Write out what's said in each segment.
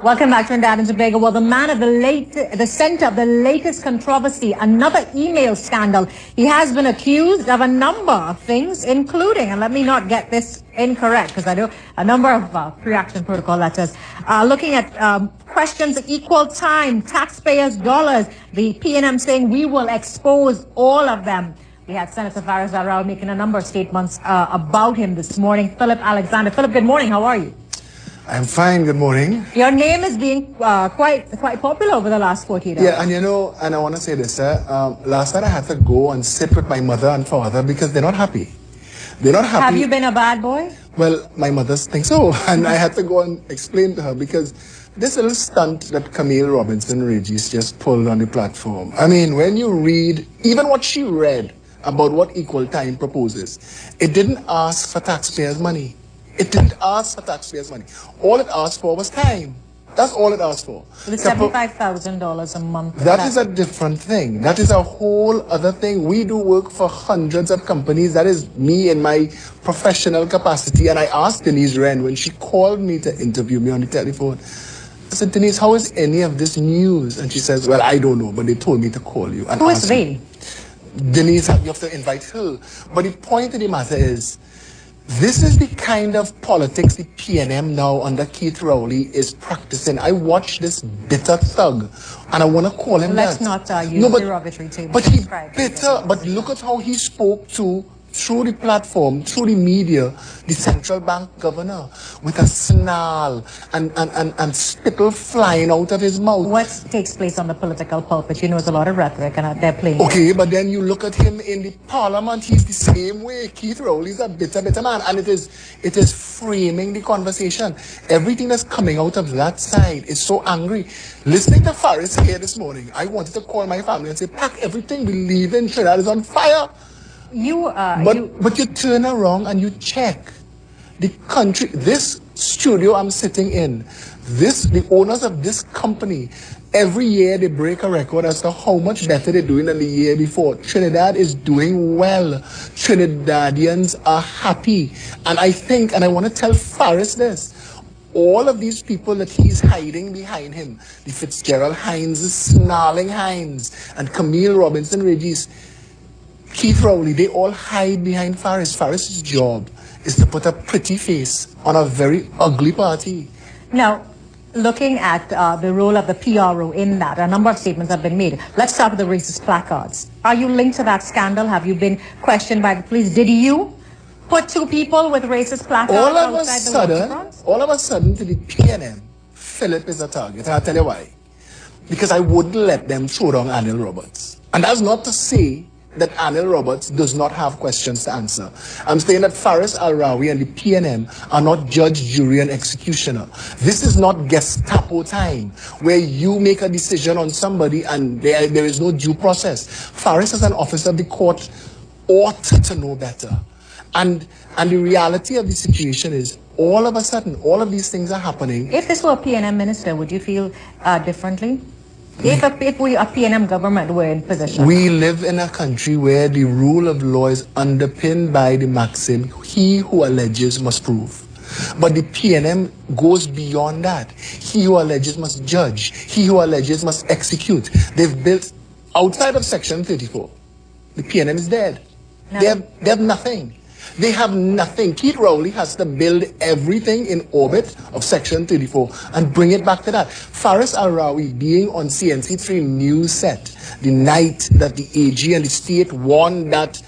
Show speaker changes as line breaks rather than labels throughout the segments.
Welcome back to Trinidad and Tobago. Well, the man at the center of the latest controversy, another email scandal. He has been accused of a number of things, including, and let me not get this incorrect, because I do a number of pre-action protocol letters, looking at questions of equal time, taxpayers' dollars, the PNM saying we will expose all of them. We had Senator Faris Al-Rawi making a number of statements about him this morning. Phillip Alexander. Phillip, good morning. How are you?
I'm fine, good morning.
Your name is being quite popular over the last 48 hours.
Yeah, and and I want to say this, last night I had to go and sit with my mother and father because they're not happy. They're not happy.
Have you been a bad boy?
Well, my mother thinks so, and I had to go and explain to her because this little stunt that Camille Robinson Regis just pulled on the platform. I mean, when you read, even what she read about what Equal Time proposes, it didn't ask for taxpayers' money. It didn't ask for taxpayers' money. All it asked for was time. That's all it asked for.
The $75,000 a month.
That is a different thing. That is a whole other thing. We do work for hundreds of companies. That is me in my professional capacity. And I asked Denise Wren when she called me to interview me on the telephone. I said, Denise, how is any of this news? And she says, well, I don't know, but they told me to call you. And
who is they?
Denise, you have to invite her. But the point of the matter is, this is the kind of politics the PNM now under Keith Rowley is practicing. I watched this bitter thug, and I want to call him
Let's
that.
not use derogatory terms.
But he's bitter. But look at how he spoke to, through the platform, through the media, the central bank governor, with a snarl and spittle flying out of his mouth.
What takes place on the political pulpit? You know, it's a lot of rhetoric, and they're playing.
Okay, but then you look at him in the parliament, he's the same way. Keith Rowley's a bitter man, and it is framing the conversation. Everything that's coming out of that side is so angry. Listening to Faris here this morning, I wanted to call my family and say, pack everything, we leave in Trinidad is on fire. But you turn around and you check the country, this studio I'm sitting in, the owners of this company, every year they break a record as to how much better they're doing than the year before. Trinidad is doing well. Trinidadians are happy. And I think, and I want to tell Faris this, all of these people that he's hiding behind him, the Fitzgerald Hines, the snarling Hines, and Camille Robinson Regis, Keith Rowley, they all hide behind Faris. Faris's job is to put a pretty face on a very ugly party.
Now, looking at the role of the PRO in that, a number of statements have been made. Let's start with the racist placards. Are you linked to that scandal? Have you been questioned by the police? Did you put two people with racist placards outside the waterfront?
All of a sudden, to the PNM, Phillip is a target. And I'll tell you why. Because I wouldn't let them throw down Anil Roberts. And that's not to say that Anil Roberts does not have questions to answer. I'm saying that Faris Al-Rawi and the PNM are not judge, jury, and executioner. This is not Gestapo time, where you make a decision on somebody and there is no due process. Faris, as an officer of the court, ought to know better. And the reality of the situation is, all of a sudden, all of these things are happening.
If this were a PNM minister, would you feel differently? If we, a PNM government, were in position.
We live in a country where the rule of law is underpinned by the maxim, he who alleges must prove. But the PNM goes beyond that. He who alleges must judge. He who alleges must execute. They've built, outside of Section 34, the PNM is dead. No. They have nothing. They have nothing. Keith Rowley has to build everything in orbit of Section 34 and bring it back to that. Faris Al-Rawi being on CNC3 news set the night that the AG and the state won that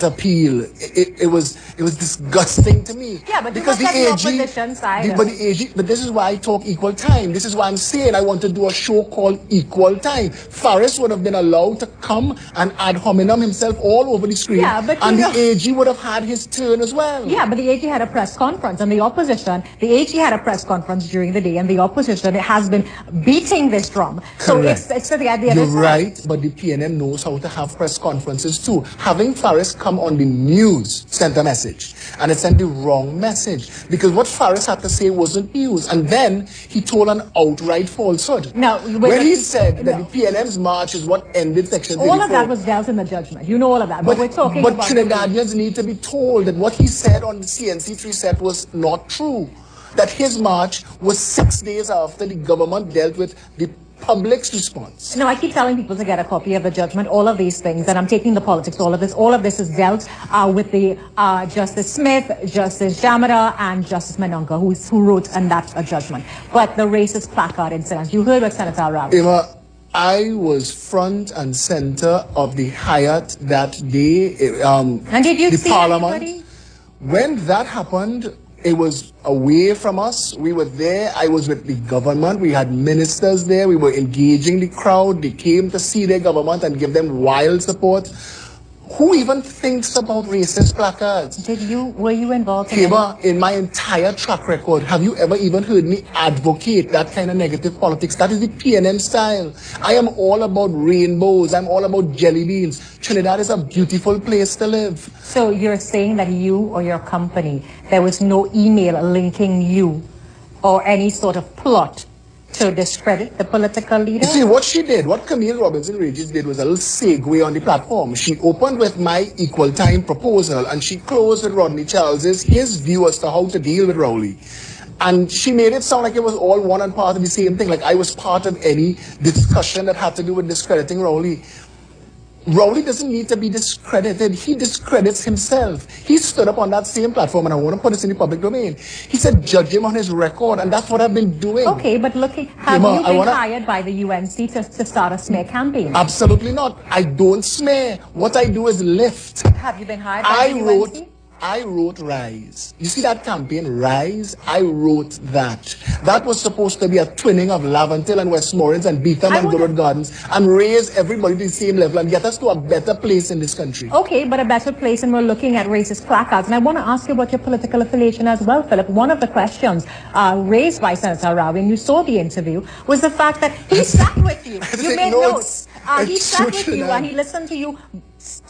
appeal, it was disgusting to me.
Yeah, but because the opposition side.
But this is why I talk equal time. This is why I'm saying I want to do a show called Equal Time. Faris would have been allowed to come and ad hominem himself all over the screen.
Yeah, but
and the AG would have had his turn as well.
Yeah, but the AG had a press conference, and the AG had a press conference during the day, and the opposition has been beating this drum.
Correct.
So it's the idea.
You're right, but the PNM knows how to have press conferences too. Having Faris come on the news sent a message, and it sent the wrong message, because what Faris had to say wasn't news, and then he told an outright falsehood.
No,
when he said that the PNM's march is what ended Section 34.
All of that was dealt in the judgment. You know all of that. But we're talking about
Trinidadians need to be told that what he said on the CNC3 set was not true. that his march was 6 days after the government dealt with the public's response.
No, I keep telling people to get a copy of the judgment, all of these things, and I'm taking the politics, all of this is dealt with the Justice Smith, Justice Jamada, and Justice Menonga, who wrote and that's a judgment. But the racist placard incident, you heard what Senator Ravi.
Emma, I was front and center of the Hyatt that day.
And did you
the
see
Parliament.
anybody?
When that happened, it was away from us. We were there. I was with the government. We had ministers there. We were engaging the crowd. They came to see their government and give them wild support. Who even thinks about racist placards?
Were you involved in
Heba, in my entire track record, have you ever even heard me advocate that kind of negative politics? That is the PNM style. I am all about rainbows. I'm all about jelly beans. Trinidad is a beautiful place to live.
So you're saying that you or your company, there was no email linking you or any sort of plot to discredit the political leader?
You see, what she did, what Camille Robinson Regis did was a little segue on the platform. She opened with my equal time proposal and she closed with Rodney Charles's, his view as to how to deal with Rowley. And she made it sound like it was all one and part of the same thing, like I was part of any discussion that had to do with discrediting Rowley. Rowley doesn't need to be discredited. He discredits himself. He stood up on that same platform, and I want to put this in the public domain. He said, judge him on his record, and that's what I've been doing.
Okay, but looking, have you been hired by the UNC to start a smear campaign?
Absolutely not. I don't smear. What I do is lift.
Have you been hired by the UNC?
I wrote Rise. You see that campaign, Rise? I wrote that. That was supposed to be a twinning of Laventille and Westmoreland and Beetham and Durrett Gardens and raise everybody to the same level and get us to a better place in this country.
Okay, but a better place, and we're looking at racist placards. And I want to ask you about your political affiliation as well, Philip. One of the questions raised by Senator Ravi, and you saw the interview, was the fact that he sat with you. You made notes. He sat with you and he listened to you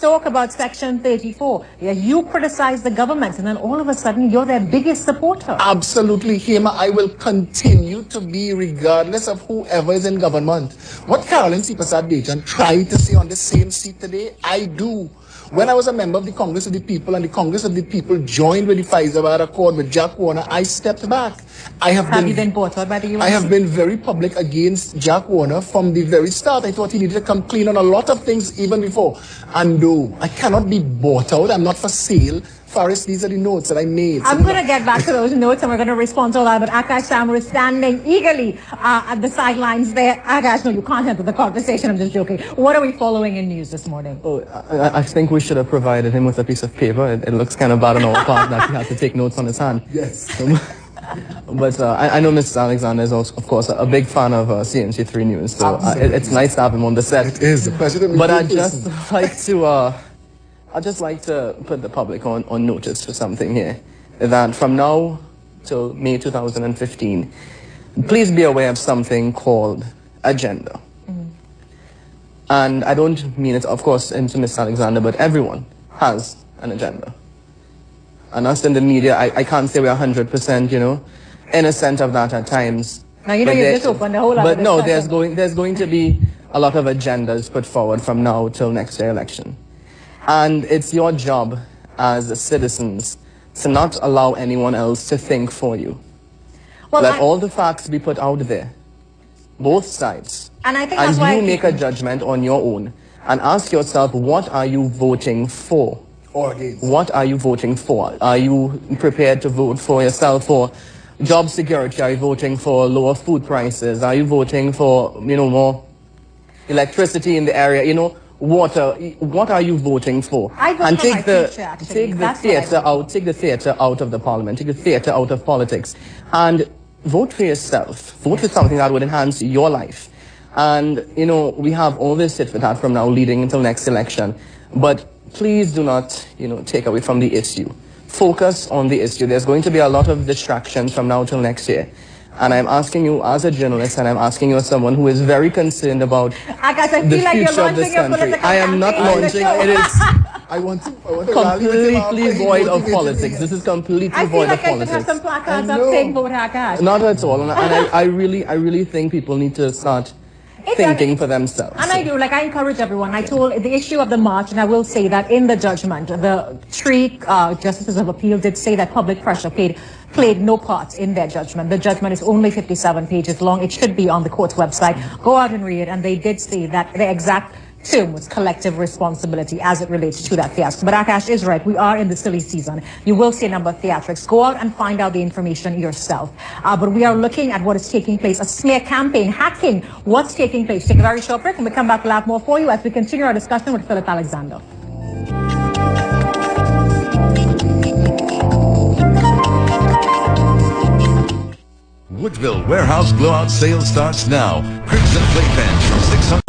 talk about Section 34. Yeah, you criticize the government, and then all of a sudden you're their biggest supporter.
Absolutely, Hema. I will continue to be regardless of whoever is in government. What Caroline C. Prasad-Dejan tried to say on the same seat today, I do. When I was a member of the Congress of the People and the Congress of the People joined with the Pfizer Accord with Jack Warner, I stepped back.
Have you been bought out by the UNC?
I have been very public against Jack Warner from the very start. I thought he needed to come clean on a lot of things even before. And no, I cannot be bought out. I'm not for sale. Faris, these are the notes that I made.
I'm going to get back to those notes and we're going to respond to all that. But Akash Samar is standing eagerly at the sidelines there. Akash, no, you can't enter the conversation. I'm just joking. What are we following in news this morning?
Oh, I think we should have provided him with a piece of paper. It looks kind of bad on our part that he had to take notes on his hand.
Yes.
But I know Mr. Alexander is also, of course, a big fan of CNC3 News. So it's nice to have him on the set.
It is a pleasure to meet you.
But I'd just like to put the public on notice for something here, that from now till May 2015, please be aware of something called agenda. And I don't mean it, of course, into Mr. Alexander, but everyone has an agenda. And us in the media, I can't say we're 100%, innocent of that at times.
Now, you just opened a whole lot of
But no, there's going to be a lot of agendas put forward from now till next year election. And it's your job as citizens to not allow anyone else to think for you. Well, let all the facts be put out there, both sides.
And I think that's why
you make a judgment on your own and ask yourself, what are you voting for?
Or against?
What are you voting for? Are you prepared to vote for yourself for job security? Are you voting for lower food prices? Are you voting for, more electricity in the area? Water. What are you voting for?
And
take the theater out of the parliament. Take the theater out of politics, and vote for yourself. Vote for something that would enhance your life. And we have all this tit for tat from now leading until next election. But please do not, take away from the issue. Focus on the issue. There's going to be a lot of distractions from now till next year. And I'm asking you as a journalist, and I'm asking you as someone who is very concerned about the future of this country. I am not launching. It is
I want to
completely void of politics. This is completely void of politics.
I feel like I should have some placards up saying vote Akash.
Not at all. And I really think people need to start thinking for themselves.
And I do, I encourage everyone. I told the issue of the march, and I will say that in the judgment, the three justices of appeal did say that public pressure played played no part in their judgment. The judgment is only 57 pages long. It should be on the court's website. Go out and read it. And they did say that the exact term was collective responsibility as it relates to that fiasco. But Akash is right. We are in the silly season. You will see a number of theatrics. Go out and find out the information yourself. But we are looking at what is taking place, a smear campaign, hacking, what's taking place. Take a very short break and we come back, we'll have more for you as we continue our discussion with Phillip Alexander.
Woodville Warehouse Blowout Sale starts now. Cribs and playpens from 600.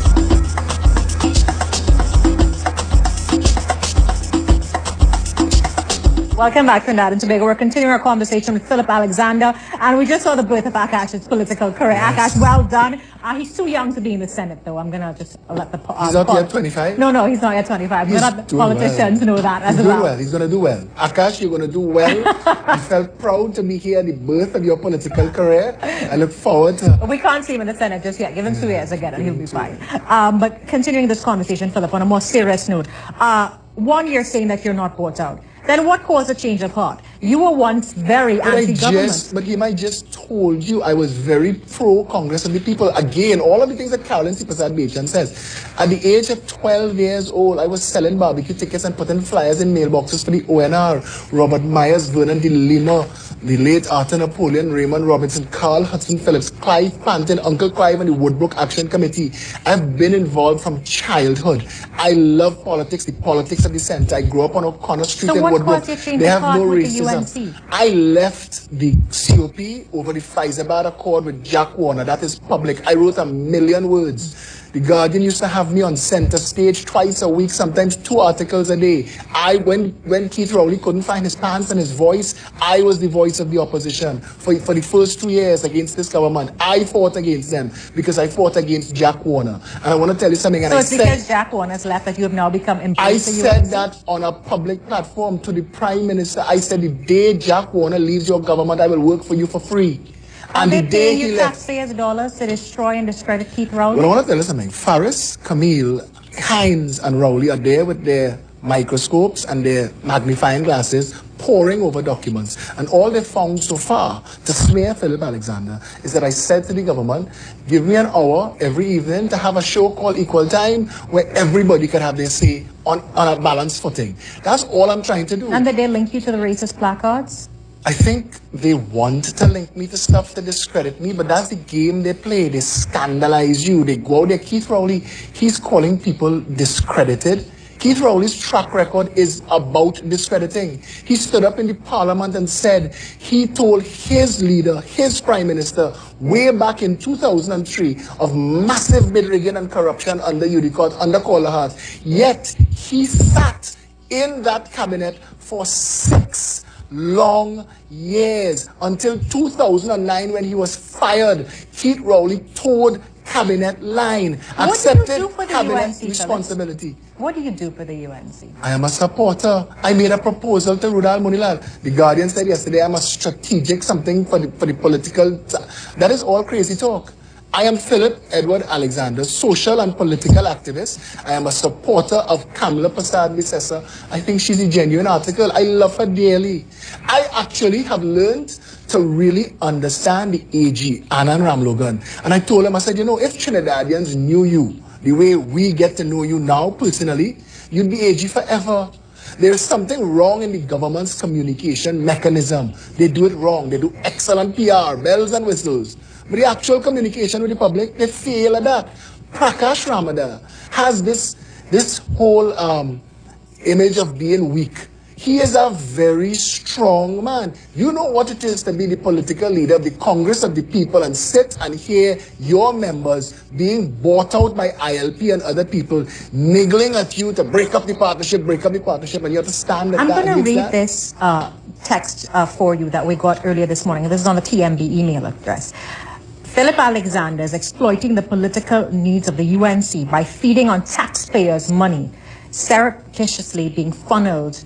Welcome back, Trinidad and Tobago. We're continuing our conversation with Phillip Alexander, and we just saw the birth of Akash's political career.
Yes.
Akash, well done. He's too young to be in the Senate, though. I'm going to just let the...
He's not yet 25?
No, he's not yet 25.
He's
Not the
doing
politicians know that as
He's
well.
doing well. He's going to do well. Akash, you're going to do well. I felt proud to be here at the birth of your political career. I look forward to...
We can't see him in the Senate just yet. Give him 2 years again and he'll be fine. But continuing this conversation, Phillip, on a more serious note, 1 year saying that you're not bought out. Then what caused a change of heart? You were once very anti-government.
But I just told you I was very pro-Congress of the people. Again, all of the things that Carolyn C. Prasad Bechan says. At the age of 12 years old, I was selling barbecue tickets and putting flyers in mailboxes for the ONR. Robert Myers, Vernon de Lima, the late Arthur Napoleon, Raymond Robinson, Carl Hudson Phillips, Clive Panton, Uncle Clive, and the Woodbrook Action Committee. I've been involved from childhood. I love politics, the politics of the center. I grew up on O'Connor Street in Woodbrook. They have no racism. I left the COP over the Pfizer Accord with Jack Warner. That is public. I wrote 1 million words. The Guardian used to have me on center stage twice a week, sometimes 2 articles a day. When Keith Rowley couldn't find his pants and his voice, I was the voice of the opposition. For the first 2 years against this government, I fought against them because I fought against Jack Warner. And I want to tell you something. And
so it's because Jack Warner's left that you have now become embraced.
I said that on a public platform to the Prime Minister. I said, the day Jack Warner leaves your government, I will work for you for free.
And the day he left, taxpayers' dollars to destroy and discredit Keith Rowley?
Well, I want to tell you something. Faris, Camille, Hines, and Rowley are there with their microscopes and their magnifying glasses poring over documents. And all they found so far to smear Phillip Alexander is that I said to the government, give me an hour every evening to have a show called Equal Time where everybody could have their say on a balanced footing. That's all I'm trying to do.
And did they link you to the racist placards?
I think they want to link me to stuff to discredit me, but that's the game they play. They scandalize you. They go out there. Keith Rowley, he's calling people discredited. Keith Rowley's track record is about discrediting. He stood up in the parliament and said he told his leader, his prime minister, way back in 2003 of massive bid rigging and corruption under Udicott, under Colahart. Yet he sat in that cabinet for 6 long years until 2009 when he was fired. Keith Rowley toed cabinet line, accepted cabinet responsibility.
What do you do for the UNC?
I am a supporter. I made a proposal to Rudal Munilal. The Guardian said yesterday I'm a strategic something for the political. That is all crazy talk. I am Phillip Edward Alexander, social and political activist. I am a supporter of Kamala Prasad Bisesa. I think she's a genuine article. I love her dearly. I actually have learned to really understand the AG, Anand Ramlogan. And I told him, I said, you know, if Trinidadians knew you the way we get to know you now personally, you'd be AG forever. There is something wrong in the government's communication mechanism. They do it wrong. They do excellent PR, bells and whistles. But the actual communication with the public, they fail at that. Prakash Ramada has this whole image of being weak. He is a very strong man. You know what it is to be the political leader of the Congress of the people and sit and hear your members being bought out by ILP and other people, niggling at you to break up the partnership, and you have to stand at
I'm
that.
going to read this text for you that we got earlier this morning. This is on the TMB email address. Phillip Alexander is exploiting the political needs of the UNC by feeding on taxpayers' money, surreptitiously being funneled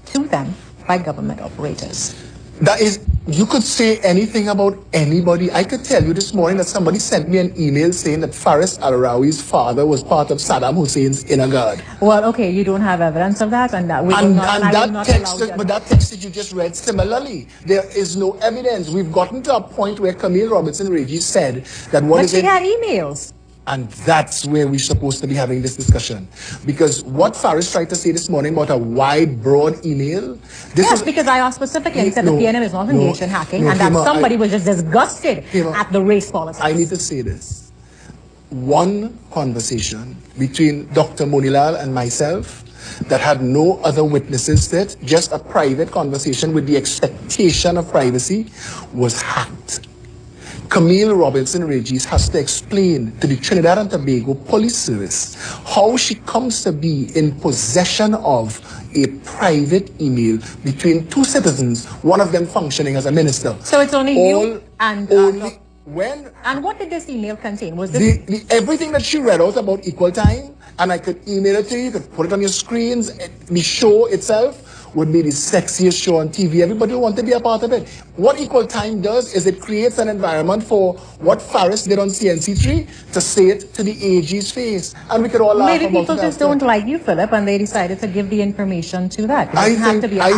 to them by government operators.
That is You could say anything about anybody. I could tell you this morning that somebody sent me an email saying that Faris Al-Rawi's father was part of Saddam Hussein's inner guard.
Well, okay, you don't have evidence of that, and that we will not, and I will not allow that.
But that text that you just read, similarly, there is no evidence. We've gotten to a point where Camille Robertson-Regis said that
But she had emails.
And that's where we're supposed to be having this discussion. Because what Faris tried to say this morning about a wide, broad email...
Yes, because I asked specifically, he said the PNM is not engaged in hacking, and that somebody was just disgusted at the race policy.
I need to say this. One conversation between Dr. Monilal and myself that had no other witnesses to it, just a private conversation with the expectation of privacy, was hacked. Camille Robinson-Regis has to explain to the Trinidad and Tobago Police Service how she comes to be in possession of a private email between two citizens, one of them functioning as a minister.
So it's only you and...
And
what did this email contain? Was this...
everything that she read out about equal time, and I could email it to you, you could put it on your screens, the show itself would be the sexiest show on TV. Everybody will want to be a part of it. What Equal Time does is it creates an environment for what Faris did on CNC3 to say it to the AG's face. And we could all laugh about it.
Maybe people just don't like you, Philip, and they decided to give the information to that.
I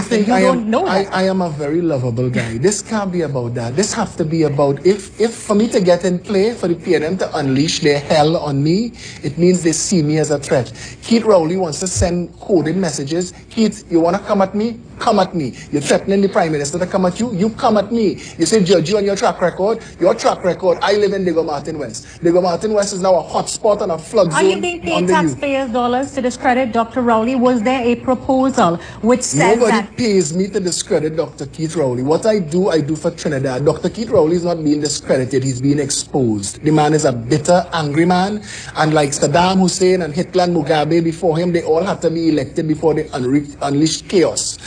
think
I
am a very lovable guy. This can't be about that. This has to be about, if for me to get in play, for the PNM to unleash their hell on me, it means they see me as a threat. Keith Rowley wants to send coded messages. Keith, you want to come at me? Come at me. You're threatening the Prime Minister to come at you? You come at me. You say, judge you on your track record. Your track record, I live in Diego Martin West. Diego Martin West is now a hotspot and a flood zone.
Are you being paid taxpayers' dollars to discredit Dr. Rowley? Was there a proposal which says
Nobody pays me to discredit Dr. Keith Rowley. What I do for Trinidad. Dr. Keith Rowley is not being discredited. He's being exposed. The man is a bitter, angry man. And like Saddam Hussein and Hitler and Mugabe before him, they all had to be elected before they unleashed chaos.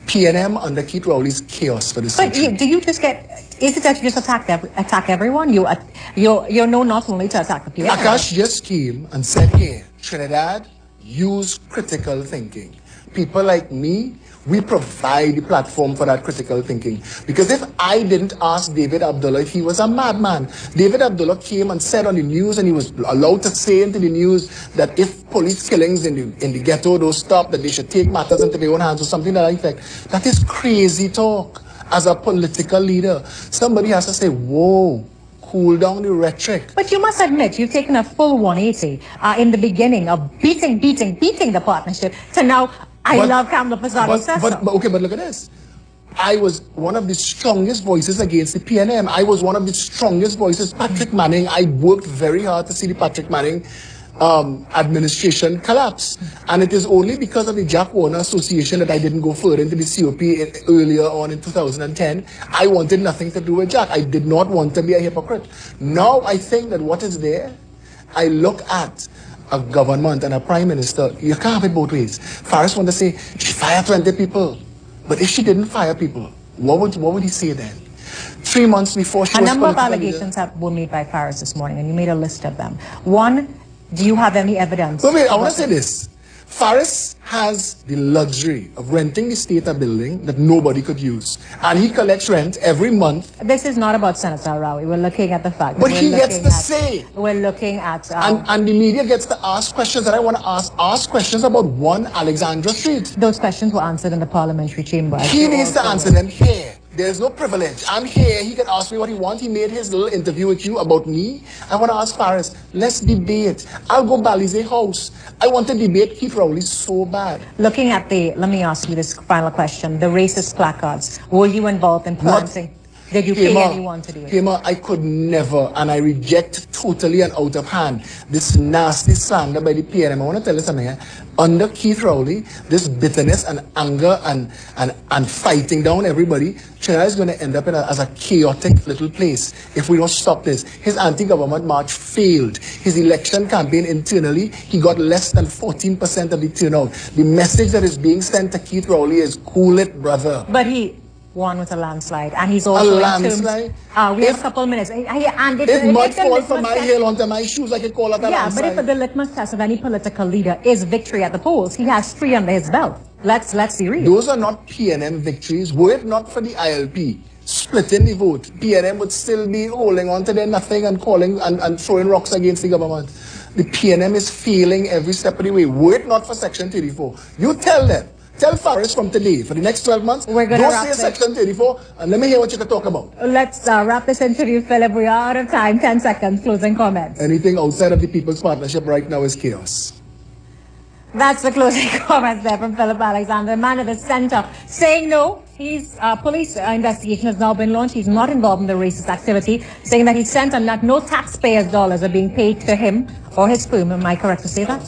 PNM under Keith Rowley's chaos for this country.
But do you just get... Is it that you just attack everyone? You're known not only to attack the PNM.
Akash just came and said, here, Trinidad, use critical thinking. People like me, we provide the platform for that critical thinking. Because if I didn't ask David Abdullah if he was a madman, David Abdullah came and said on the news, and he was allowed to say into the news that if police killings in the ghetto don't stop, that they should take matters into their own hands or something to that effect. That is crazy talk. As a political leader, somebody has to say, whoa, cool down the rhetoric.
But you must admit, you've taken a full 180 in the beginning of beating the partnership to now, I love Kamla Pasado.
But look at this. I was one of the strongest voices against the PNM. I was one of the strongest voices. Patrick Manning, I worked very hard to see the Patrick Manning administration collapse. And it is only because of the Jack Warner Association that I didn't go further into the COP earlier on in 2010. I wanted nothing to do with Jack. I did not want to be a hypocrite. Now I think that what is there, I look at a government and a prime minister, you can't have it both ways. Faris wanted to say, she fired 20 people. But if she didn't fire people, what would he say then? 3 months before she was
a number of allegations were made by Faris this morning, and you made a list of them. One, do you have any evidence?
Wait, I want to say this. Faris has the luxury of renting the state a building that nobody could use. And he collects rent every month.
This is not about Senator Rawi. We're looking at the fact.
But he gets to say.
We're looking at...
and the media gets to ask questions that I want to ask questions about 1 Alexandra Street.
Those questions were answered in the parliamentary chamber.
He needs to answer them here. There's no privilege. I'm here. He can ask me what he wants. He made his little interview with you about me. I want to ask Faris, let's debate. I'll go Balize house. I want to debate Keith Rowley so bad.
Looking at let me ask you this final question. The racist placards. Were you involved in planting? Did you pay anyone to do it?
Kema, I could never, and I reject totally and out of hand this nasty slander by the PNM. I want to tell you something. Under Keith Rowley, this bitterness and anger and fighting down everybody, Trinidad is going to end up as a chaotic little place if we don't stop this. His anti-government march failed. His election campaign internally, he got less than 14% of the turnout. The message that is being sent to Keith Rowley is, cool it, brother.
But he won with a landslide, and he's also
a landslide.
We have a couple minutes.
If mud falls from my heel onto my shoes, I could call it a landslide.
Yeah, but if the litmus test of any political leader is victory at the polls, he has 3 under his belt. Let's see real.
Those are not PNM victories. Were it not for the ILP splitting the vote, PNM would still be holding on to their nothing and calling and throwing rocks against the government. The PNM is failing every step of the way. Were it not for Section 34, you tell them. Tell Faris from today, for the next 12 months, don't say Section 34, and let me hear what you can talk about.
Let's wrap this interview, Philip. We are out of time. 10 seconds. Closing comments.
Anything outside of the People's Partnership right now is chaos.
That's the closing comments there from Phillip Alexander, man at the center, saying no. His police investigation has now been launched. He's not involved in the racist activity, saying that he sent and that no taxpayers' dollars are being paid to him or his firm. Am I correct to say that?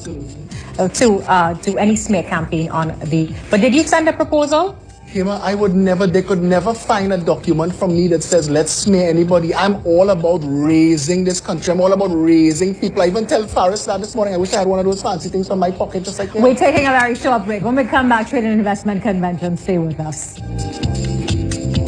To any smear campaign on the... But did you send a proposal?
Hema, they could never find a document from me that says, let's smear anybody. I'm all about raising this country. I'm all about raising people. I even tell Faris that this morning. I wish I had one of those fancy things from my pocket, just like that.
We're taking a very short break. When we come back, Trade and Investment Convention, stay with us.